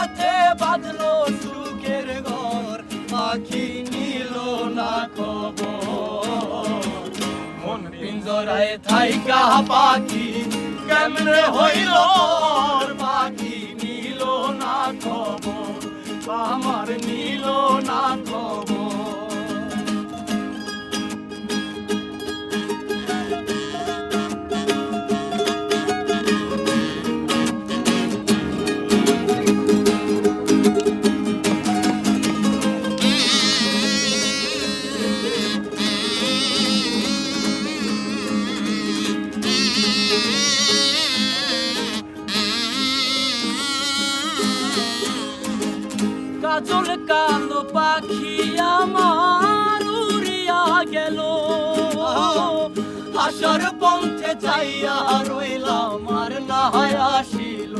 সাথে বাঁধলো সুখের ঘর, পাখি নিল না খবর। মন পিঞ্জরায় থাইকা পাখি কেমনে হইল, পাখি নিল না খবর, আমার নিল না খবর। কাজল কালো পাখি আমার উড়িয়া গেল, আশার পথে যাইয়া রইলাম আর না আসিল,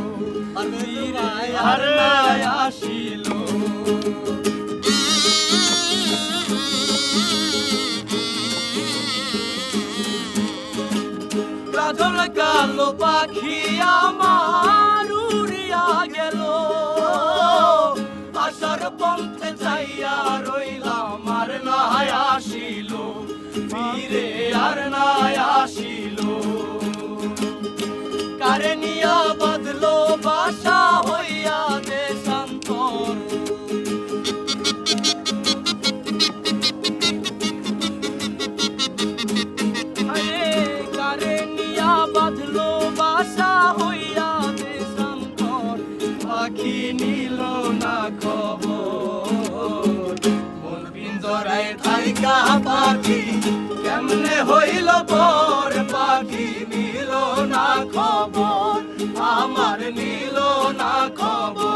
আর না আসিল। কাজল কালো পাখি আমার উড়িয়া গেল, আশার পথে যাইয়া রইলাম আর না আসিল, ফিরে আর না আসিল। কারে নিয়া বাঁধলো বাসা হইয়া দেশান্তর, কারে নিয়া বাঁধলো বাসা হইয়া দেশান্তর, পাখি নিল না খবর। মন পিঞ্জরায় থাইকা পাখি কেমনে হইল পর, পাখি নিল না খবর, আমার নিল না খবর।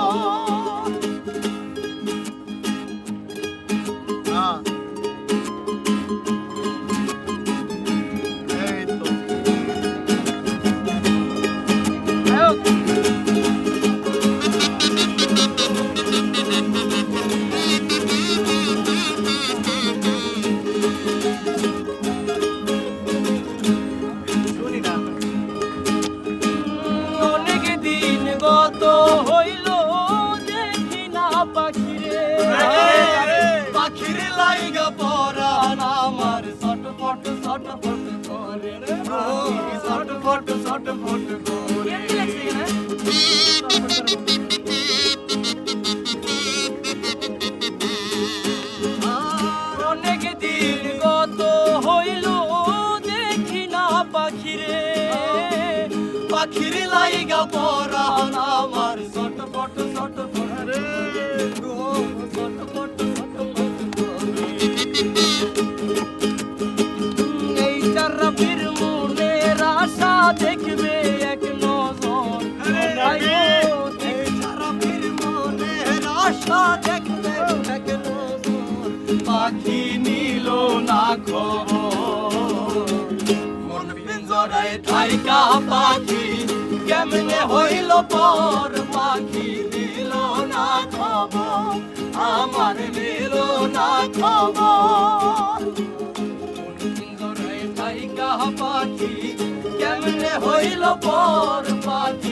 অনেক দিন গত হইল দেখি না পাখিরে, পাখিরে লাইগা পরাণ আমার ছটফট ছটফট করে, ছটফট ছটফট করে। অনেক দিন গত হইল দেখি না পাখিরে, পাখিরে লাইগা পরাণ আমার ছটফট ছটফট রে, ছটফট ছটফট করে। এই চারাপির মনের আশা দেখবে এক নজর, এই চারাপির মনের আশা দেখবে এক নজর, পাখি নিল না খবর। মন পিঞ্জরায় থাইকা পাখি কেমনে হইল পর, পাখি নিল না খবর, আমার নিল না খবর। মন পিঞ্জরায় থাইকা পাখি কেমনে হইল পর, পাখি